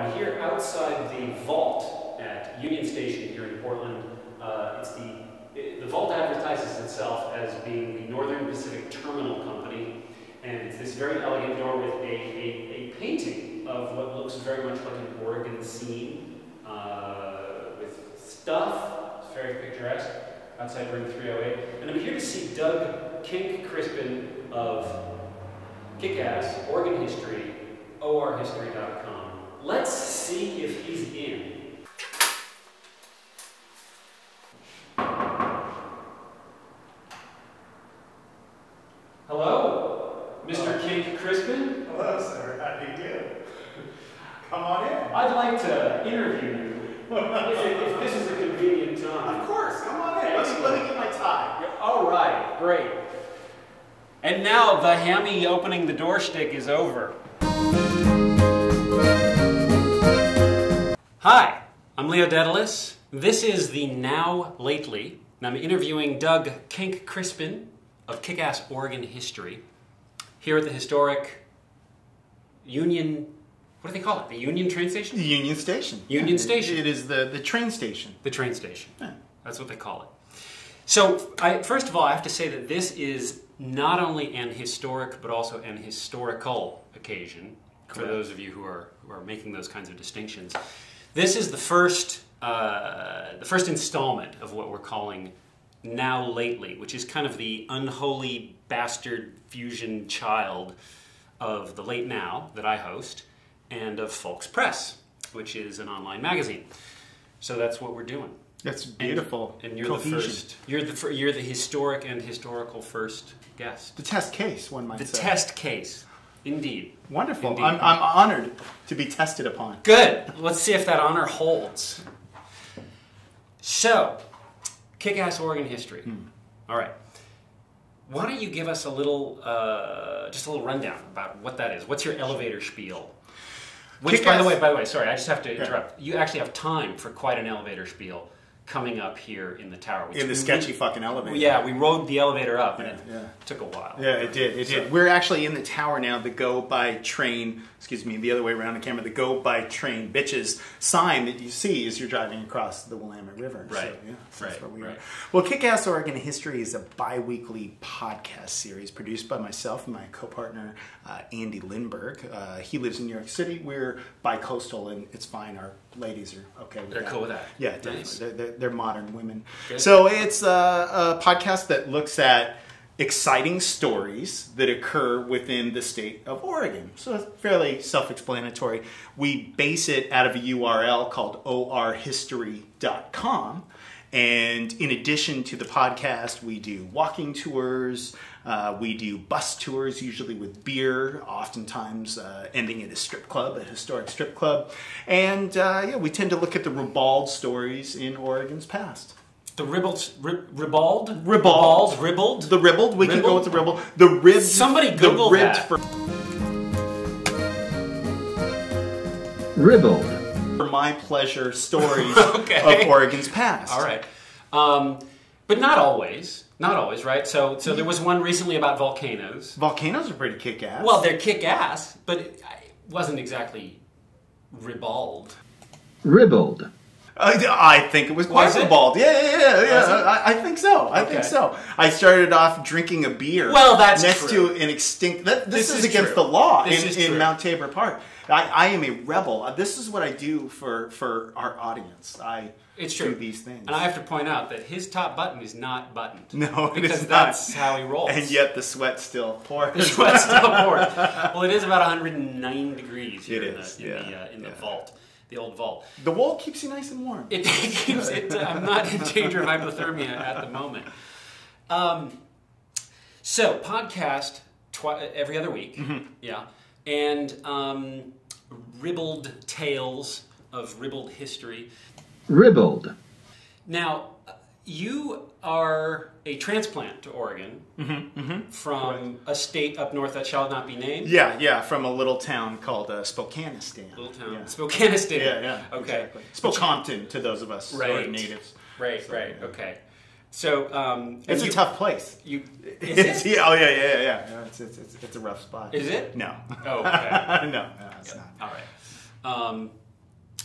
I'm here outside the vault at Union Station here in Portland. The vault advertises itself as being the Northern Pacific Terminal Company, and it's this very elegant door with a painting of what looks very much like an Oregon scene with stuff. It's very picturesque outside room 308. And I'm here to see Doug Kenck-Crispin of Kick-Ass Oregon History, orhistory.com. Let's see if he's in. Hello, Mr. Kenck-Crispin. Hello, sir. How do you do? Come on in. I'd like to interview you, if this is a convenient time. Of course, come on in. Let me get my tie. All right, great. And now the hammy opening the door shtick is over. Hi, I'm Leo Daedalus. This is the Now Lately, and I'm interviewing Doug Kenck-Crispin of Kick-Ass Oregon History here at the historic Union, what do they call it? The Union train station? The Union Station. Union Station. It is the train station. The train station. Yeah. That's what they call it. So, first of all, I have to say that this is not only an historic, but also an historical occasion. Correct. For those of you who are making those kinds of distinctions. This is the first installment of what we're calling Now Lately, which is kind of the unholy bastard fusion child of the Late Now that I host, and of Folks Press, which is an online magazine. So that's what we're doing. That's beautiful. And you're the first. You're the historic and historical first guest. The test case, one might say. The test case, indeed. Wonderful. Indeed. I'm honored to be tested upon. Good. Let's see if that honor holds. So, Kick-Ass Oregon History. All right. Why don't you give us a little, just a little rundown about what that is? What's your elevator spiel? Which, by the way, sorry, I just have to interrupt. You actually have time for quite an elevator spiel coming up here in the tower. In the sketchy fucking elevator. Yeah, we rode the elevator up, and it took a while. Yeah, it did. We're actually in the tower now, the go by train, excuse me, the other way around the camera, the go by train bitches sign that you see as you're driving across the Willamette River. Right. So, that's where we are. Well, Kick-Ass Oregon History is a bi-weekly podcast series produced by myself and my co-partner, Andy Lindbergh. He lives in New York City. We're bi-coastal, and it's fine. Our ladies are okay with that. They're cool with that. Yeah, definitely. Nice. They're modern women. Good. So it's a podcast that looks at exciting stories that occur within the state of Oregon. So it's fairly self-explanatory. We base it out of a URL called orhistory.com. And in addition to the podcast, we do walking tours, we do bus tours, usually with beer, oftentimes ending at a strip club, a historic strip club. And we tend to look at the ribald stories in Oregon's past. The ribald? Ribald. Ribbled? The ribbled. We can go with the ribbled. The ribbed. Somebody Google that. Ribbled. For my pleasure stories of Oregon's past. All right. But not always. Not always, right? So there was one recently about volcanoes. Volcanoes are pretty kick-ass. Well, they're kick-ass, but it wasn't exactly ribald. Ribbled. I think it was quite ribald. Yeah. I think so. I think so. I started off drinking a beer. Well, that's next true. to an extinct. This is against the law in Mount Tabor Park. I am a rebel. This is what I do for our audience. It's true. Do these things. And I have to point out that his top button is not buttoned. No, because that's how he rolls. And yet the sweat still pours. The sweat still pours. Well, it is about 109 degrees here in the vault. The old vault. The wall keeps you nice and warm. It keeps it. I'm not in danger of hypothermia at the moment. So podcast every other week. Yeah, and ribbled tales of ribbled history. Ribbled. Now, you are a transplant to Oregon from a state up north that shall not be named. Yeah, from a little town called Spokanistan. Little town, yeah. Spokanistan. Yeah. Okay. Exactly. Spokompton to those of us who are natives. Right. Okay. So it's a tough place. Is it? Yeah. It's a rough spot. Is it? No. Oh, okay. no, it's not. All right.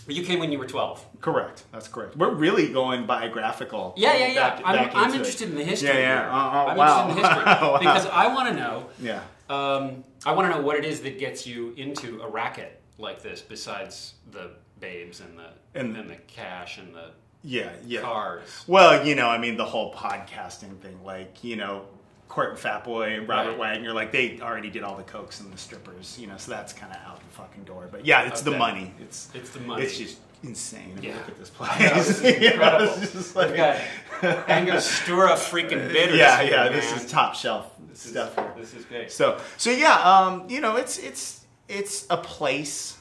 You came when you were 12. Correct. That's correct. We're really going biographical. Yeah. I'm interested in the history. Yeah. I'm wow. interested in the history Wow. because I want to know. Yeah. I want to know what it is that gets you into a racket like this, besides the babes and the cash and the cars. Well, I mean, the whole podcasting thing, like, Court and Fat Boy and Robert Wagner, like, they already did all the cokes and the strippers, so that's kind of out the fucking door. But yeah, it's the money. It's the money. It's just insane. Look at this place. This is incredible. It's just like Angostura freaking bitters. Yeah. This is top shelf stuff here. This is great. So yeah, it's a place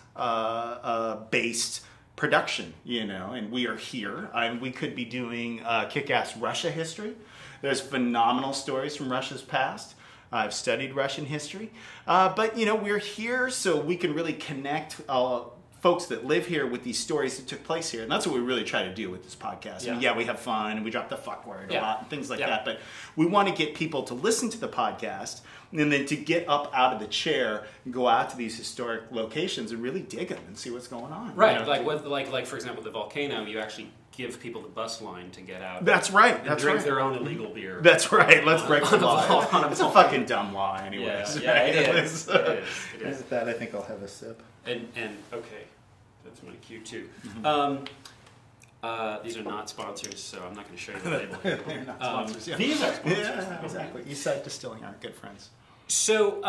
based production, and we are here, and we could be doing kick-ass Russia history. There's phenomenal stories from Russia's past. I've studied Russian history. But, we're here so we can really connect folks that live here with these stories that took place here. And that's what we really try to do with this podcast. Yeah. I mean, we have fun, and we drop the fuck word a lot and things like that. But we want to get people to listen to the podcast and then to get up out of the chair and go out to these historic locations and really dig them and see what's going on. Right. Like for example, the volcano, you actually give people the bus line to get out. That's right. And drink their own illegal beer. That's right. Let's break the law. It's a fucking dumb law anyways. Yeah, it is. It is. With that, I think I'll have a sip. And okay, that's my cue too. These are not sponsors, so I'm not going to show you the label. They're not sponsors. Yeah. These are sponsors. Yeah, exactly. Eastside Distilling are good friends. So,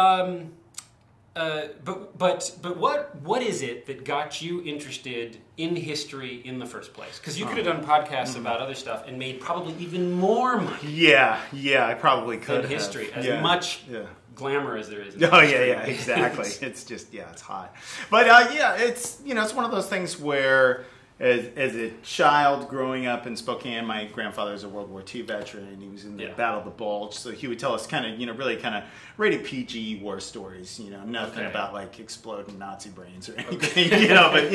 but what is it that got you interested in history in the first place? Because you could have done podcasts about other stuff and made probably even more money. Yeah, I probably could. Than history, as much glamour as there is. Oh yeah, exactly. It's just it's hot. But it's it's one of those things where. As a child growing up in Spokane, my grandfather was a World War II veteran, and he was in the Battle of the Bulge. So he would tell us kind of, really kind of rated PG war stories. Nothing about like exploding Nazi brains or anything. But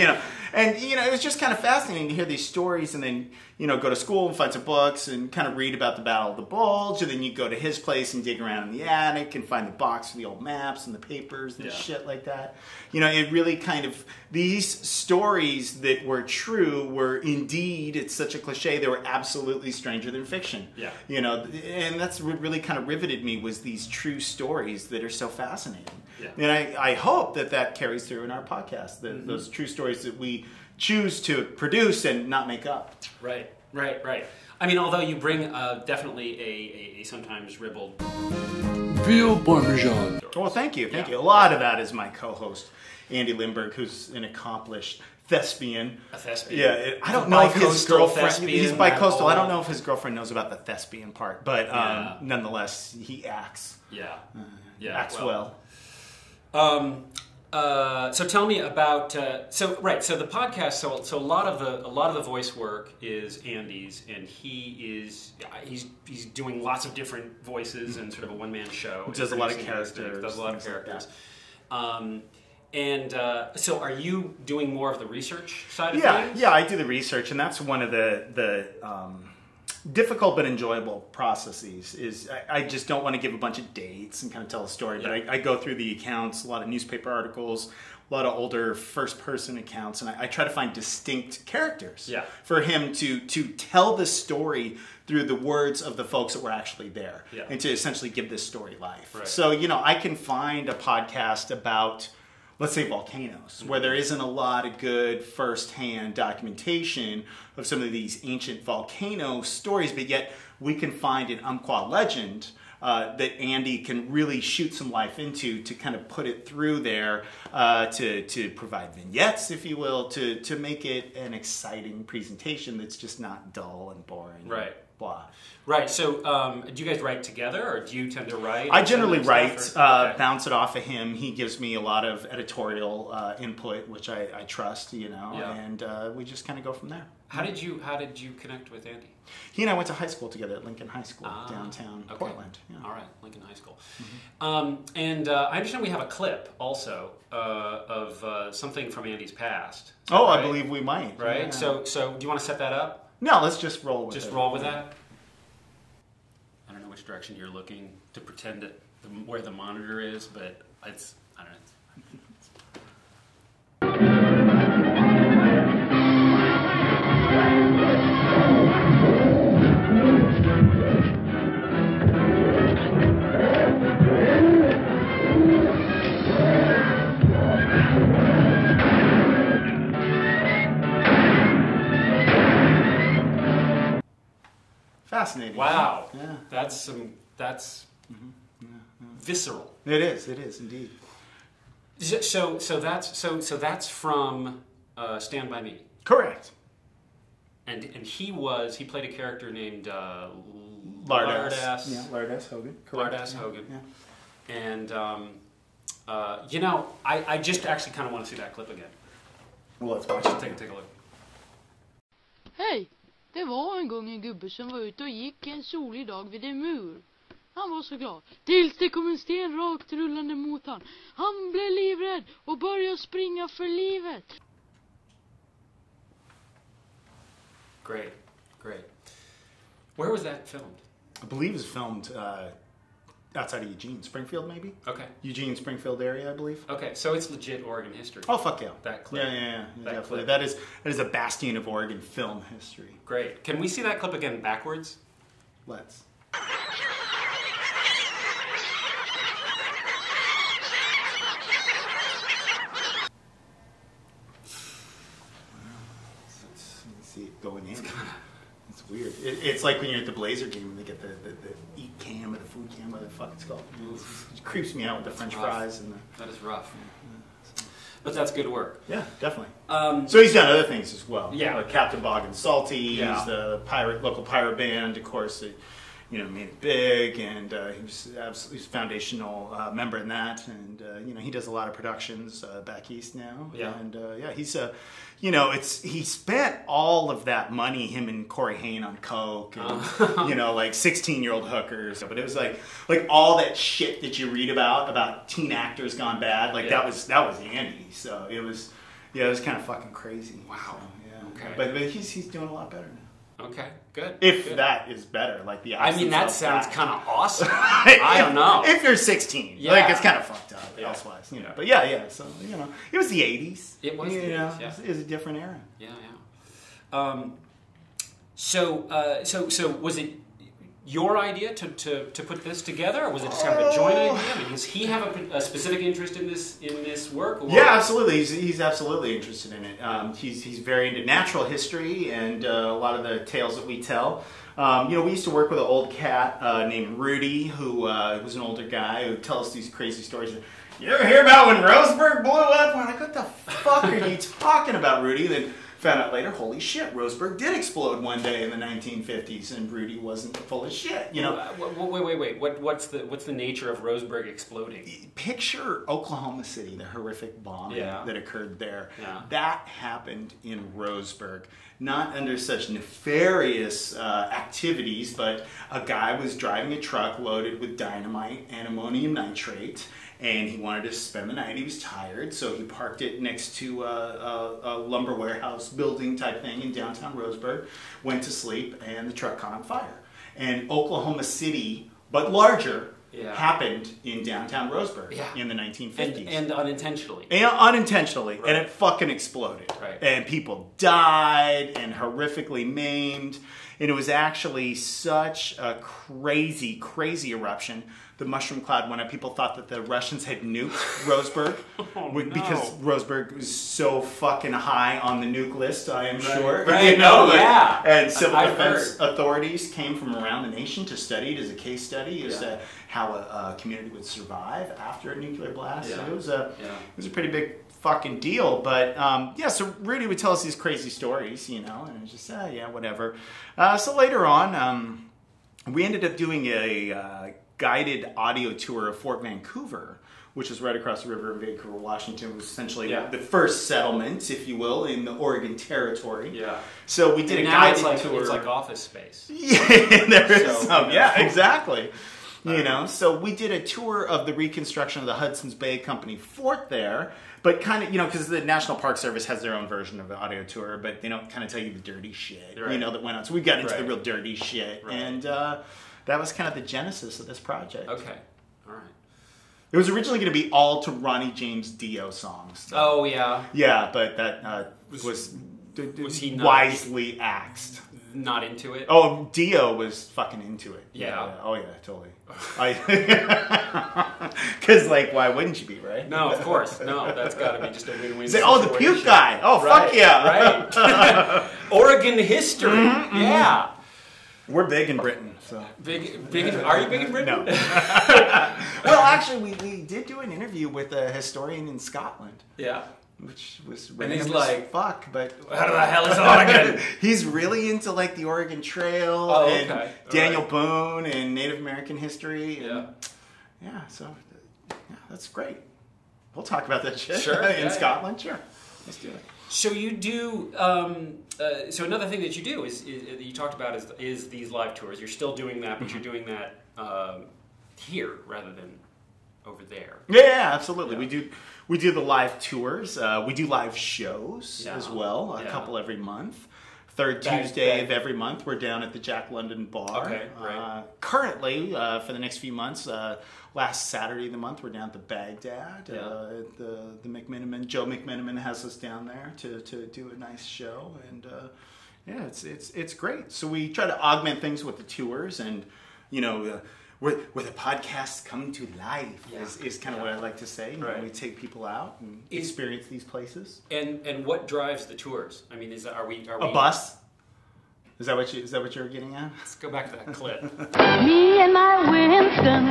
and it was just kind of fascinating to hear these stories, and then go to school and find some books and kind of read about the Battle of the Bulge, and then you go to his place and dig around in the attic and find the box with the old maps and the papers and shit like that. It really kind of these stories that were true were indeed, it's such a cliche, they were absolutely stranger than fiction. Yeah. And that's what really kind of riveted me was these true stories that are so fascinating. Yeah. And I hope that carries through in our podcast, those true stories that we choose to produce and not make up. Right. I mean, although you bring definitely a sometimes ribald Veal Parmesan. Well, thank you. A lot of that is my co-host, Andy Lindbergh, who's an accomplished thespian. A thespian. Yeah, I don't know if his girlfriend. Thespian, he's bicoastal. I don't know if his girlfriend knows about the thespian part, but nonetheless, he acts. Acts well. So tell me about so the podcast. So a lot of the voice work is Andy's, and he's doing lots of different voices and sort of a one-man show. Does a lot of characters. Does a lot of characters. So are you doing more of the research side of things? Yeah, I do the research, and that's one of the difficult but enjoyable processes. Is I just don't want to give a bunch of dates and kind of tell a story, but I go through the accounts, a lot of newspaper articles, a lot of older first-person accounts, and I try to find distinct characters for him to tell the story through the words of the folks that were actually there, and to essentially give this story life. Right. So, I can find a podcast about, let's say, volcanoes, where there isn't a lot of good first-hand documentation of some of these ancient volcano stories, but yet we can find an Umpqua legend that Andy can really shoot some life into to kind of put it through there, to provide vignettes, if you will, to make it an exciting presentation that's just not dull and boring. Right. Blah. Right. So, do you guys write together, or do you tend to write? I generally write, bounce it off of him. He gives me a lot of editorial input, which I trust, and we just kind of go from there. How did you connect with Andy? He and I went to high school together at Lincoln High School, downtown Portland. Yeah. All right, Lincoln High School. And I understand we have a clip also of something from Andy's past. Oh, right? I believe we might. Right. Yeah. So do you want to set that up? No, let's just roll with it. Just roll with that? I don't know which direction you're looking to pretend where the monitor is, but I don't know. fascinating. Wow. Yeah. That's visceral. It is indeed. So that's from Stand By Me. Correct. And he played a character named Lardass. Yeah, Lardass Hogan. Correct. Lardass Hogan. Yeah. And I just actually kind of want to see that clip again. Well, let's watch it. Take a look. Hej! Det var en gång en gubbe som var ute och gick en solig dag vid en mur. Han var så glad. Tills det kom en sten rakt rullande mot han. Han blev livrädd och började springa för livet. Great. Where was that filmed? I believe it was filmed outside of Eugene, Springfield, maybe. Okay. Eugene, Springfield area, I believe. Okay, so it's legit Oregon history. Oh fuck yeah! That clip. Yeah, That definitely. clip. That is a bastion of Oregon film history. Great. Can we see that clip again backwards? Let's. Let's see it going in. It's weird. It's like when you're at the Blazer game and they get the eat cam or the food cam, whatever the fuck it's called. It creeps me out with the French fries and the. That is rough. But that's good work. Yeah, definitely. So he's done other things as well. Yeah. Like Captain Bog and Salty. Yeah. He's the local pirate band, of course. Made it big, and he was absolutely a foundational member in that. And he does a lot of productions back east now. Yeah. And he's he spent all of that money, him and Corey Haim, on coke, and like 16-year-old hookers. But it was like all that shit that you read about teen actors gone bad. Like that was Andy. So it was kind of fucking crazy. Wow. So, yeah. Okay. But he's doing a lot better now. Okay, good. If good. that is better, like the I mean, that absence of sounds that. kind of awesome. I don't know. If you're 16, Yeah. like it's kind of fucked up Yeah. elsewise, Yeah. But yeah. So it was the 80s. It was the 80s, yeah. It was a different era. Yeah. So was it your idea to put this together, or was it just kind of a joint idea? I mean, does he have a specific interest in this work? Or? Yeah, absolutely. He's absolutely interested in it. He's very into natural history and a lot of the tales that we tell. We used to work with an old cat named Rudy, who was an older guy who tells us these crazy stories. You ever hear about when Roseburg blew up? We're like, what the fuck are you talking about, Rudy? Then found out later, holy shit, Roseburg did explode one day in the 1950s, and Rudy wasn't full of shit. Wait. What's the nature of Roseburg exploding? Picture Oklahoma City, the horrific bombing that occurred there. Yeah. That happened in Roseburg. Not under such nefarious activities, but a guy was driving a truck loaded with dynamite and ammonium nitrate, and he wanted to spend the night. He was tired, so he parked it next to a lumber warehouse building type thing in downtown Roseburg, went to sleep, and the truck caught on fire. And Oklahoma City, but larger, happened in downtown Roseburg in the 1950s. And unintentionally. Unintentionally. Right. And it fucking exploded. Right. And people died and horrifically maimed. And it was actually such a crazy, crazy eruption. The mushroom cloud went up. People thought that the Russians had nuked Roseburg because Roseburg was so fucking high on the nuke list, I am sure. Right. And civil defense authorities came from around the nation to study it as a case study as to how a community would survive after a nuclear blast. Yeah. So it was a pretty big fucking deal. But so Rudy would tell us these crazy stories, and it was just whatever. So later on, we ended up doing a guided audio tour of Fort Vancouver, which is right across the river in Vancouver, Washington. It was essentially the first settlement, if you will, in the Oregon Territory. Yeah. So we did a guided tour. It's like Office Space. Yeah, there is some. Yeah, exactly. So we did a tour of the reconstruction of the Hudson's Bay Company fort there, but kind of, because the National Park Service has their own version of the audio tour, but they don't kind of tell you the dirty shit, that went on. So we got into the real dirty shit, and that was kind of the genesis of this project. Okay, all right. It was originally going to be all to Ronnie James Dio songs. Oh, yeah. Yeah, but that was he not wisely axed. Not into it? Oh, Dio was fucking into it. Yeah. Oh, yeah, totally. Because, why wouldn't you be, right? No, of course. No, that's got to be just a win-win Say, the puke guy. Oh, right, fuck yeah. Right. Oregon history. Yeah. We're big in Britain, so. Are you big in Britain? No. Well, actually, we did do an interview with a historian in Scotland. Yeah. Which was And random he's as like, fuck, but how the hell is Oregon? he's really into like the Oregon Trail and Daniel Boone and Native American history. And, so that's great. We'll talk about that shit in Scotland. Sure, let's do it. So you do. So another thing that you do is that you talked about is these live tours. You're still doing that, but you're doing that here rather than over there. Yeah, absolutely. Yeah. We do the live tours. We do live shows as well. A couple every month. Third Tuesday of every month, we're down at the Jack London Bar. Okay, right. Currently, for the next few months, last Saturday of the month, we're down at the Baghdad. The McMiniman, Joe McMiniman has us down there to do a nice show, and it's great. So we try to augment things with the tours, and where the podcasts come to life is kind of what I like to say. We take people out and experience these places. And what drives the tours? I mean, are we a bus? Is that what you're getting at? Let's go back to that clip. Me and my Winston,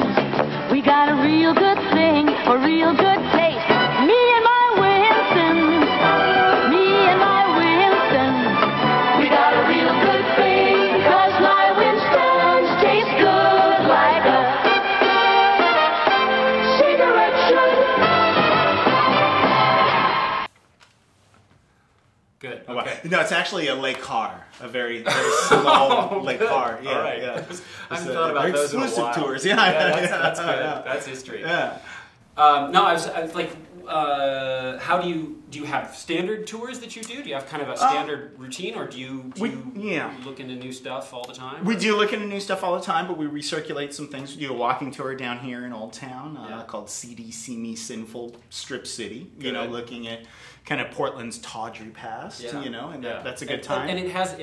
we got a real good thing, a real good taste. Me and my Winston, we got a real good thing, 'cause my Winstons taste good like a cigarette should. Good. Okay. Okay. No, it's actually a lake car, a very small lake car. Yeah, all right. Yeah. I haven't thought about those in a exclusive while. tours. That's good. That's history. Yeah. No, I was like, how do you have standard tours that you do? Do you have kind of a standard routine, or do you look into new stuff all the time? We do look into new stuff all the time, but we recirculate some things. We do a walking tour down here in Old Town called CD See Me Sinful Strip City. Good. Looking at kind of Portland's tawdry past. And that's a good time. And it has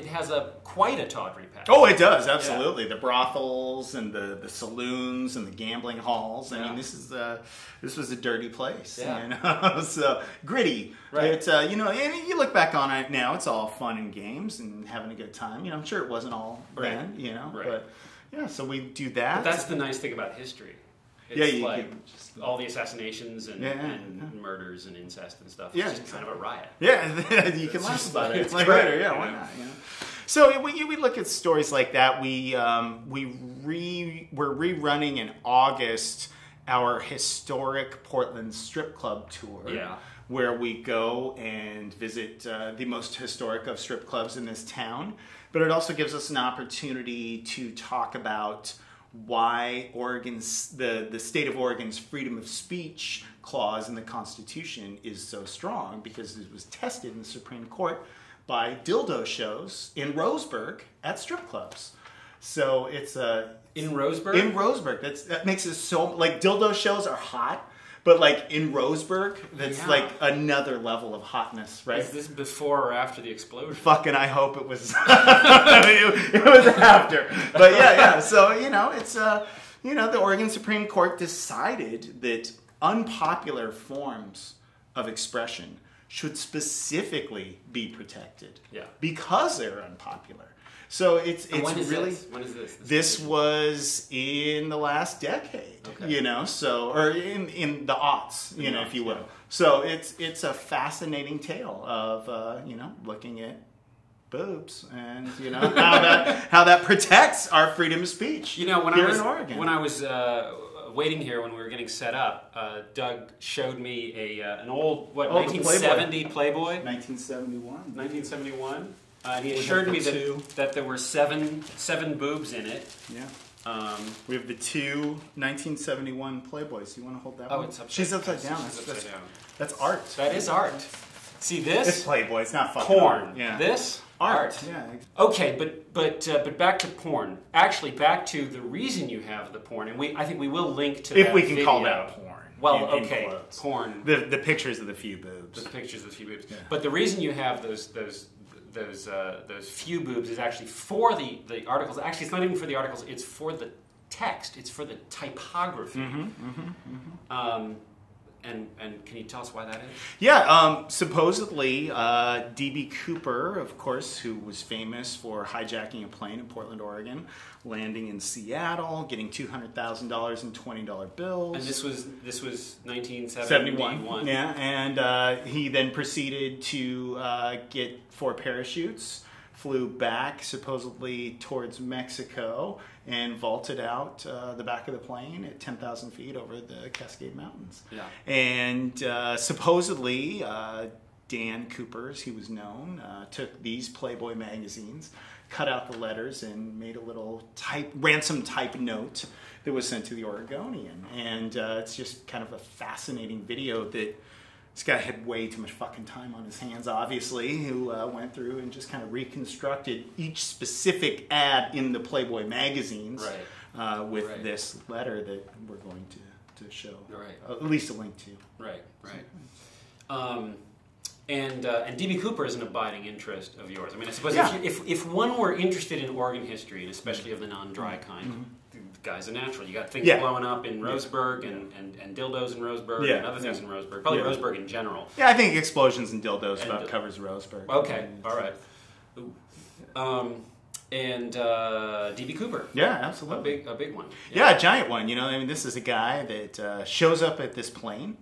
quite a tawdry past. Oh, it does, absolutely. The brothels and the saloons and the gambling halls. I mean, this was a dirty place. Yeah. So gritty. Right. It's and you look back on it now, it's all fun and games and having a good time. I'm sure it wasn't all then, Right. But so we do that. But that's the nice thing about history. It's just all the assassinations and murders and incest and stuff. It's just kind of a riot. Yeah, you can laugh about it. It's like great. later, why not? So we look at stories like that. We're rerunning in August our historic Portland strip club tour. Yeah. Where we go and visit the most historic of strip clubs in this town. But it also gives us an opportunity to talk about why the state of Oregon's freedom of speech clause in the Constitution is so strong, because it was tested in the Supreme Court by dildo shows in Roseburg at strip clubs. So it's in Roseburg? In Roseburg. That makes it so, like, dildo shows are hot, but like in Roseburg, that's like another level of hotness, right? Is this before or after the explosion? Fucking, I hope it was. It was after, but yeah. So it's the Oregon Supreme Court decided that unpopular forms of expression should specifically be protected. Yeah. Because they're unpopular. So it's when is really. This? When is this? This was in the last decade, or in the aughts, if you will. So it's a fascinating tale of looking at boobs and how that protects our freedom of speech. In Oregon. When I was waiting here when we were getting set up, Doug showed me an old 1970 Playboy. 1971. 1971. And he assured me that there were seven boobs in it. Yeah. We have the two 1971 Playboys. You want to hold that one? It's upside down. She's upside down. That's art. That is art. See this? It's Playboy. It's not fucking porn. Art. Yeah. This? Art. Yeah. Okay, but back to porn. Actually, back to the reason you have the porn, and I think we will link to if that we can video. call that porn. Well, in okay, quotes. Porn. The pictures of the few boobs. The pictures of the few boobs. Yeah. But the reason you have those few boobs is actually for the articles. Actually, it's not even for the articles. It's for the text. It's for the typography. And can you tell us why that is? Yeah, supposedly D.B. Cooper, of course, who was famous for hijacking a plane in Portland, Oregon, landing in Seattle, getting $200,000 in $20 bills. And this was 1971. Yeah, and he then proceeded to get 4 parachutes, flew back supposedly towards Mexico, and vaulted out the back of the plane at 10,000 feet over the Cascade Mountains. Yeah. And supposedly Dan Cooper, as he was known, took these Playboy magazines, cut out the letters, and made a little ransom type note that was sent to the Oregonian. And it's just kind of a fascinating video that this guy had way too much fucking time on his hands, obviously, who went through and just kind of reconstructed each specific ad in the Playboy magazines with this letter that we're going to show, at least a link to. Right. And D.B. Cooper is an abiding interest of yours. I mean, I suppose if one were interested in Oregon history, and especially of the non-dry kind, the guy's a natural. You got things blowing up in Roseburg and dildos in Roseburg and other things in Roseburg. Probably Roseburg in general. Yeah, I think explosions and dildos about covers Roseburg. Okay, all right. And D.B. Cooper. Yeah, absolutely. A big one. Yeah, a giant one. You know, I mean, this is a guy that shows up at this plane,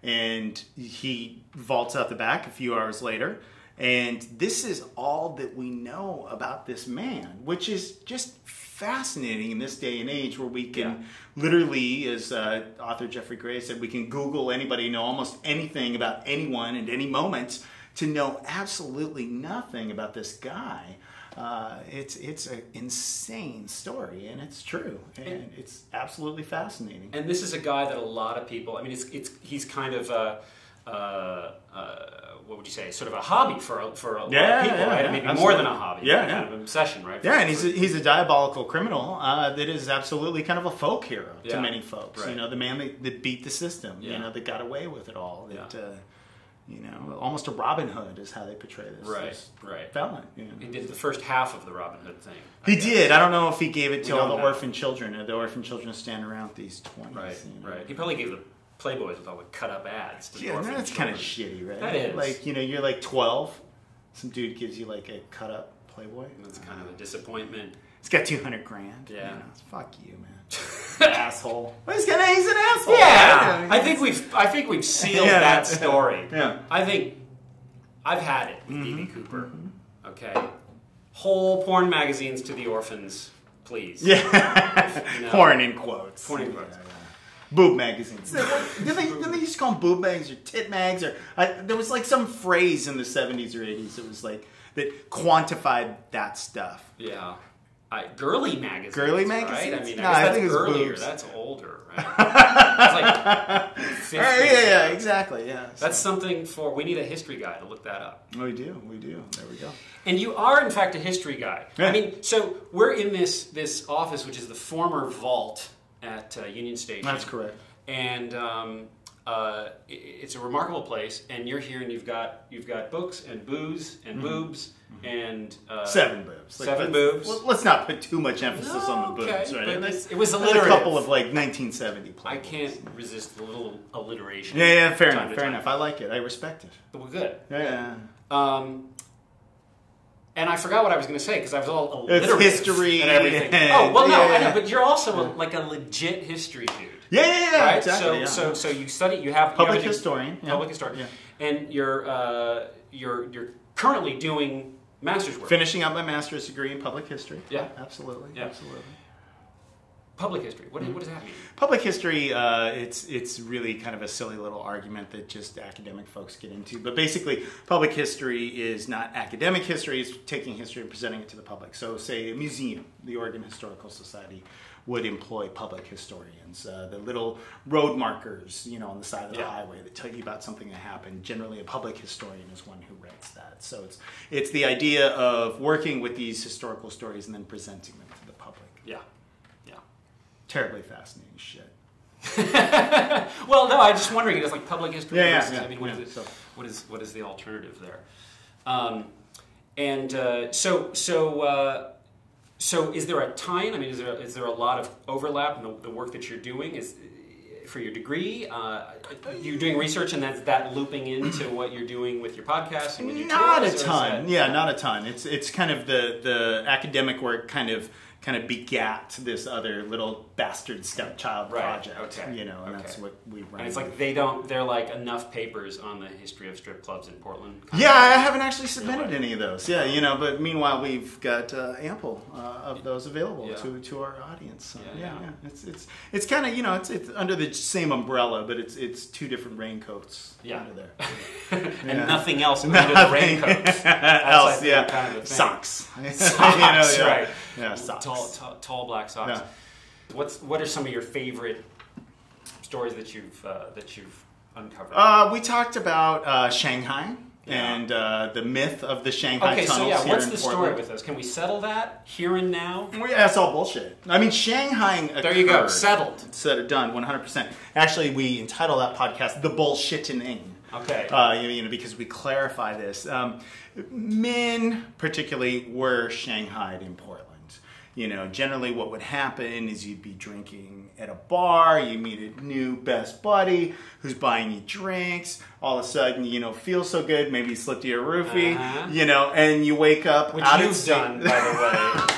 and he vaults out the back a few hours later. And this is all that we know about this man, which is just fascinating in this day and age where we can literally, as author Jeffrey Gray said, we can Google anybody, know almost anything about anyone at any moment, to know absolutely nothing about this guy. It's an insane story, and it's true, and it's absolutely fascinating. And this is a guy that a lot of people, I mean, he's kind of what would you say, sort of a hobby for a lot of people, right? Maybe absolutely. More than a hobby, kind of an obsession, right? Yeah, and he's a diabolical criminal that is absolutely kind of a folk hero to many folks. Right. You know, the man that beat the system, you know, that got away with it all. That, you know, almost a Robin Hood is how they portray this. Right. Felon. You know. He did the first half of the Robin Hood thing. He did. I don't know if he gave it to all the orphan children. The orphan children stand around these 20s. Right. You know. Right. He probably gave the Playboys with all the cut up ads. To yeah, that's kind of shitty, right? That is. Like, you know, you're like 12. Some dude gives you like a cut up Playboy. That's kind of a disappointment. It's got $200,000. Yeah. You know, fuck you, man. Asshole. Well, he's an asshole. Yeah. Right? I think we've sealed that story. Yeah. I think I've had it with D.B. Cooper. Okay. Whole porn magazines to the orphans, please. Yeah. You know, porn in quotes. Porn in quotes. Boob magazines. Didn't they used to call them boob mags or tit mags? Or there was like some phrase in the 70s or 80s that was like that quantified that stuff. Yeah. Girly magazines. Girly magazines? Right? I mean, no, I think that's it's earlier. boobs. That's older, right? It's like 50s. Yeah, exactly. Yeah. That's something for. We need a history guy to look that up. We do. There we go. And you are, in fact, a history guy. Yeah. I mean, so we're in this office, which is the former vault at Union Station. That's correct. And it's a remarkable place. And you're here, and you've got books and booze and boobs and 7 boobs. Like, 7 boobs. Let's not put too much emphasis on the boobs, right? It was alliterative. A couple of like 1970 plays. I can't resist the little alliteration. Yeah, fair enough. I like it. I respect it. Well, good. Yeah. And I forgot what I was going to say because I was all alliterative. It's history and everything. Oh, well, no, I know, but you're also like a legit history dude. Yeah, right? exactly. So you study. You have public historian. Public historian. Yeah. And you're currently doing master's work. Finishing up my master's degree in public history. Yeah, absolutely. Yeah. Absolutely. Public history. What does that mean? Public history, it's really kind of a silly little argument that just academic folks get into. But basically, public history is not academic history. It's taking history and presenting it to the public. So say a museum, the Oregon Historical Society, would employ public historians. The little road markers, you know, on the side of the highway that tell you about something that happened. Generally, a public historian is one who writes that. So it's the idea of working with these historical stories and then presenting them to the public. Yeah. Terribly fascinating shit. Well, no, I'm just wondering. It's like public history. Yeah. I mean, what is the alternative there? So is there a tie-in? I mean, is there a lot of overlap in the work that you're doing? for your degree? You're doing research, and that's that looping into what you're doing with your podcast and with your Not tours, a ton. Yeah, not a ton. It's kind of the academic work kind of begat this other little bastard stepchild project. Okay. You know, and that's what we run. And it's like they're like enough papers on the history of strip clubs in Portland. Yeah, I haven't actually submitted any of those. Yeah, you know, but meanwhile we've got ample of those available to our audience. So, yeah. It's kind of, you know, it's under the same umbrella, but it's two different raincoats under there. And nothing else under the raincoats. Else, like kind of socks. Socks, right? Yeah, socks. Tall black socks. Yeah. What are some of your favorite stories that you've uncovered? We talked about Shanghai and the myth of the Shanghai tunnels. Okay, so what's here the in story Portland. with this? Can we settle that here and now? Well, yeah, it's all bullshit. I mean, Shanghai occurred. There you go, settled. Done, 100%. Actually, we entitled that podcast "The Bullshitting." Okay. You know, because we clarify this. Men, particularly, were Shanghaied in Portland. You know, generally what would happen is you'd be drinking at a bar, you meet a new best buddy who's buying you drinks, all of a sudden, you know, feel so good, maybe you slip you a roofie, you know, and you wake up which out you've done, by the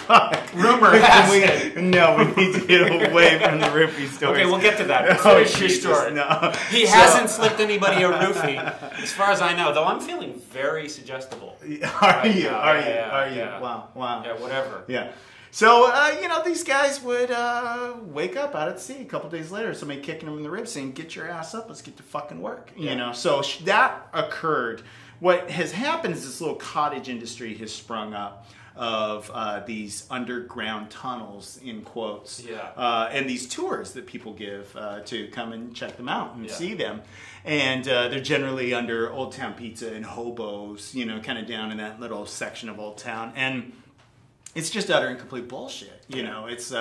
way. Rumor has it. No, we need to get away from the roofie story. Okay, we'll get to that. Finish your story. No. He hasn't slipped anybody a roofie, as far as I know, though I'm feeling very suggestible. Are you? Yeah. Wow. Yeah, whatever. Yeah. So, you know, these guys would wake up out at sea a couple days later, somebody kicking them in the ribs saying, get your ass up, let's get to fucking work. You know, so that occurred. What has happened is this little cottage industry has sprung up of these underground tunnels, in quotes, and these tours that people give to come and check them out and see them. And they're generally under Old Town Pizza and Hobos, you know, kind of down in that little section of Old Town. And it's just utter and complete bullshit. You know, it's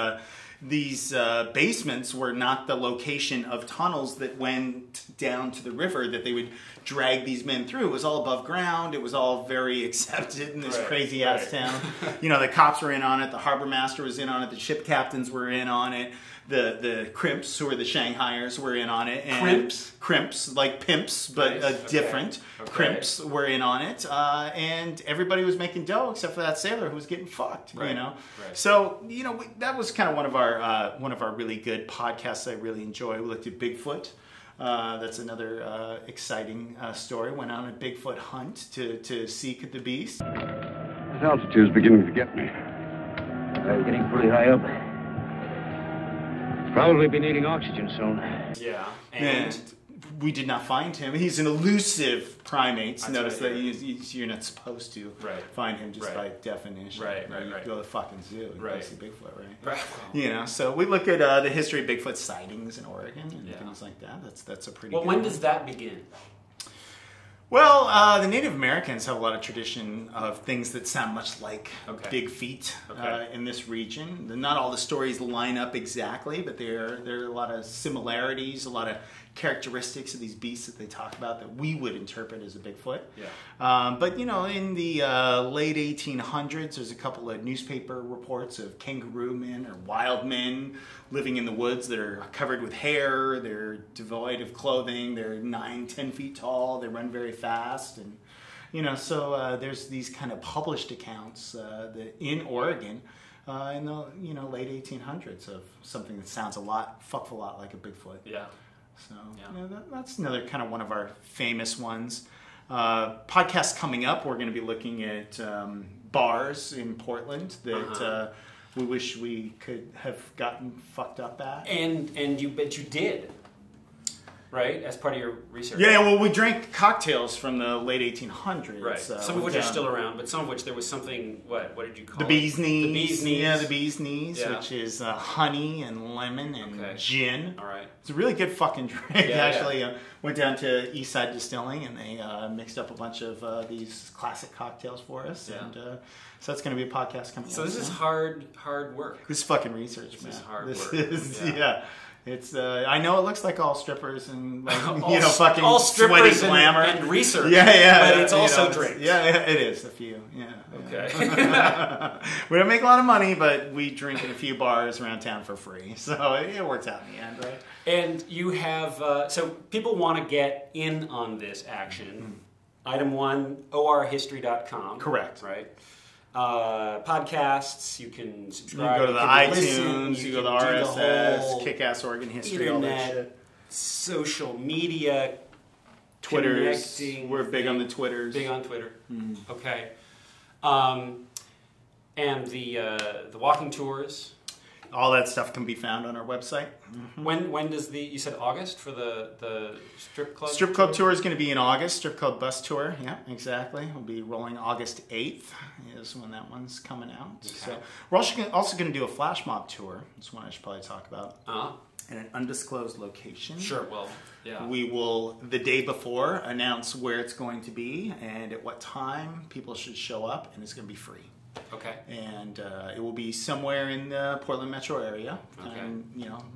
these basements were not the location of tunnels that went down to the river that they would drag these men through. It was all above ground. It was all very accepted in this crazy ass town. You know, the cops were in on it. The harbor master was in on it. The ship captains were in on it. The crimps, who are the Shanghaiers, were in on it. And crimps, like pimps, but different. Crimps were in on it. And everybody was making dough except for that sailor who was getting fucked, you know. So, you know, that was kind of one of our really good podcasts I really enjoy. We looked at Bigfoot. That's another exciting story. Went on a Bigfoot hunt to seek the beast. This altitude's beginning to get me. Getting pretty high up. Probably be needing oxygen soon. Yeah. And we did not find him. He's an elusive primate. Notice that you're not supposed to find him just by definition. Right. You go to the fucking zoo and go see Bigfoot, right? You know, so we look at the history of Bigfoot sightings in Oregon and things like that. That's a pretty good when one. does that begin? Well, the Native Americans have a lot of tradition of things that sound much like big feet in this region. Not all the stories line up exactly, but there are a lot of similarities, a lot of characteristics of these beasts that they talk about that we would interpret as a Bigfoot. But, you know, in the late 1800s, there's a couple of newspaper reports of kangaroo men or wild men living in the woods that are covered with hair, they're devoid of clothing, they're 9-10 feet tall, they run very fast, and you know, so there's these kind of published accounts that in Oregon in the late 1800s of something that sounds fuck a lot like a Bigfoot. So you know, that's another kind of one of our famous ones. Podcast coming up, we're going to be looking at bars in Portland that we wish we could have gotten fucked up at. And you did, right? As part of your research. Yeah, well, we drank cocktails from the late 1800s. Right. Some of which are still around, but some of which there was something, what did you call it? The bee's knees. The bee's knees. Yeah, the bee's knees, which is honey and lemon and gin. All right. It's a really good fucking drink, actually. Went down to Eastside Distilling, and they mixed up a bunch of these classic cocktails for us. And so that's going to be a podcast coming up. So this is hard work. This is fucking research, man. This is hard work. This is, It's I know it looks like all strippers and like, All fucking all sweaty strippers glamour and research. Yeah, But it's also drinks. Yeah, it is a few. Yeah. Okay. We don't make a lot of money, but we drink in a few bars around town for free, so it works out in the end, right? And you have so people want to get in on this action. Item 1, orhistory.com. Correct. Right. Podcasts, you can subscribe. You go to the iTunes, listen, you go to the RSS, Kick-Ass Oregon History, all that internet, shit. social media, Twitters. connecting We're big on the Twitters. Big on Twitter. Okay. And the walking tours. All that stuff can be found on our website. When does you said August for the strip club? Strip club tour is going to be in August. Strip club bus tour, yeah, exactly. We'll be rolling August 8th is when that one's coming out. Okay. So we're also going to do a flash mob tour. That's one I should probably talk about. In an undisclosed location. Sure. Well, yeah. We will the day before announce where it's going to be and at what time people should show up, and it's going to be free. Okay. And it will be somewhere in the Portland metro area. Okay. And,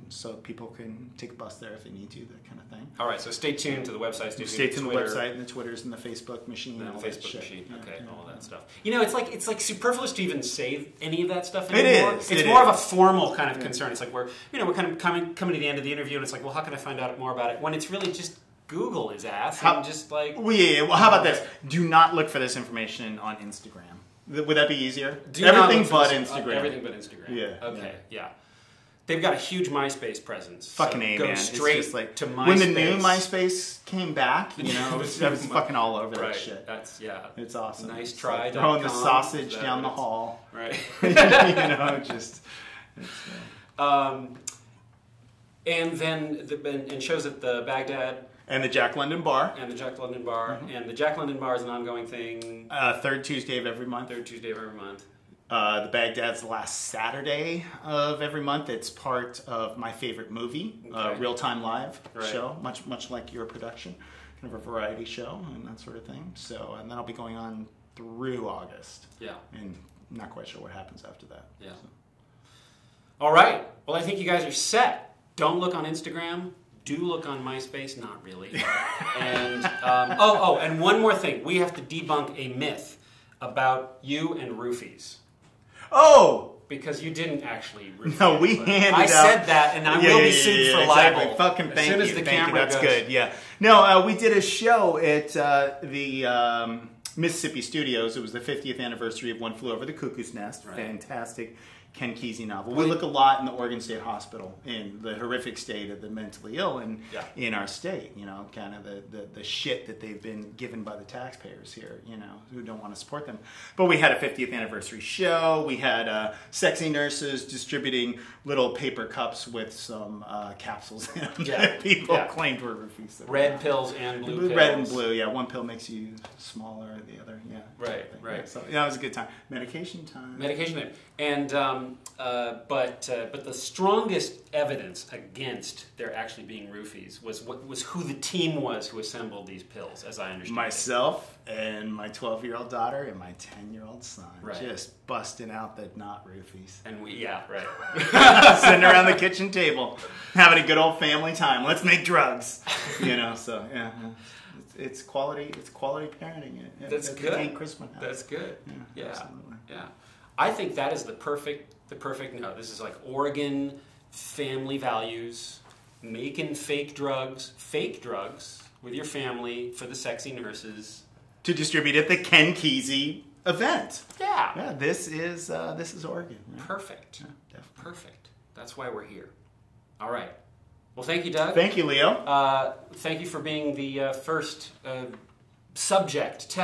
so people can take a bus there if they need to, that kind of thing. All right. So stay tuned to the website. Stay tuned to the Twitter, website and the Twitters and the Facebook machine. and all the that Facebook shit. machine. Yeah, Okay. yeah. All that stuff. It's like superfluous to even say any of that stuff anymore. It is. It's more of a formal kind of concern. It's like we're kind of coming to the end of the interview, and it's like, well, how can I find out more about it? When it's really just Google his ass and just like. Well, yeah. Well, how about this? Do not look for this information on Instagram. Would that be easier? Everything but Instagram. Everything but Instagram. Yeah. Okay. Yeah. They've got a huge MySpace presence. Fucking so A, go man. straight It's just like to MySpace. when the new MySpace came back, I was fucking all over that Right. shit. That's It's awesome. Nice It's try. like throwing the sausage down the hall. Right. Just. And then and shows at the Baghdad. And the Jack London Bar. And the Jack London Bar. And the Jack London Bar is an ongoing thing. Third Tuesday of every month. Third Tuesday of every month. The Baghdad's the last Saturday of every month. It's part of my favorite movie, Real Time Live show, much like your production, kind of a variety show and that sort of thing. So, and that'll be going on through August. Yeah. And I'm not quite sure what happens after that. Yeah. So. All right. Well, I think you guys are set. Don't look on Instagram. Do look on MySpace. Not really. And and one more thing. We have to debunk a myth about you and roofies. Oh! Because you didn't actually roofie. No, we handed out... I said that, and I will be sued for libel. Exactly. Fucking thank you. As soon as the thank camera you. That's goes. good. Yeah. No, we did a show at the Mississippi Studios. It was the 50th anniversary of One Flew Over the Cuckoo's Nest. Right. Fantastic Kenck-Cripsin novel. We look a lot in the Oregon State Hospital, in the horrific state of the mentally ill in our state, kind of the shit that they've been given by the taxpayers here, who don't want to support them. But we had a 50th anniversary show. We had sexy nurses distributing little paper cups with some capsules in them that people claimed were roofies. Red pills and blue pills. Red and blue, yeah. One pill makes you smaller, the other, yeah. Right. Yeah, so, it was a good time. Medication time. And but the strongest evidence against there actually being roofies was who the team was who assembled these pills, as I understand. Myself and my 12-year-old daughter and my 10-year-old son, just busting out the not roofies. And sitting around the kitchen table, having a good old family time. Let's make drugs, So yeah. It's quality parenting. That's good. Kenck-Crispin house. That's good. Yeah. Absolutely. Yeah. I think that is the perfect note. This is like Oregon family values, making fake drugs with your family for the sexy nurses to distribute at the Kenck-Cripsin event. Yeah. Yeah. This is Oregon. Right? Perfect. Yeah, definitely. Perfect. That's why we're here. All right. Well, thank you, Doug. Thank you, Leo. Thank you for being the first test subject.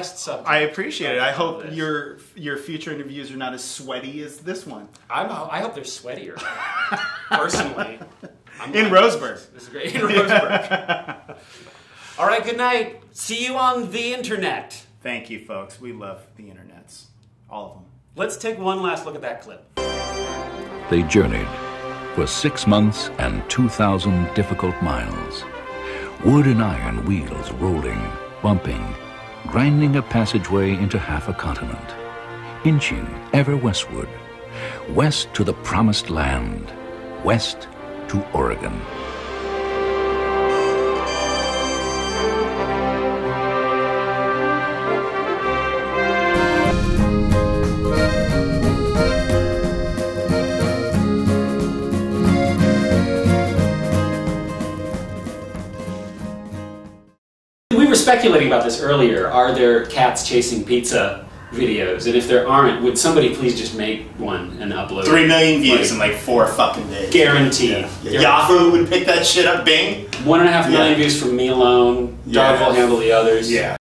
I appreciate it. I hope your future interviews are not as sweaty as this one. I hope they're sweatier. Personally. In Roseburg. This is great. In Roseburg. All right, good night. See you on the internet. Thank you, folks. We love the internets. All of them. Let's take one last look at that clip. They journeyed for 6 months and 2,000 difficult miles. Wood and iron wheels rolling, bumping, grinding a passageway into half a continent, inching ever westward, west to the promised land, west to Oregon. speculating about this earlier. Are there cats chasing pizza videos? And if there aren't, would somebody please just make one and upload 3 million views in like 4 fucking days. Guaranteed. Yeah. Yahoo would pick that shit up. Bing. 1.5 million views from me alone. Dog will handle the others. Yeah.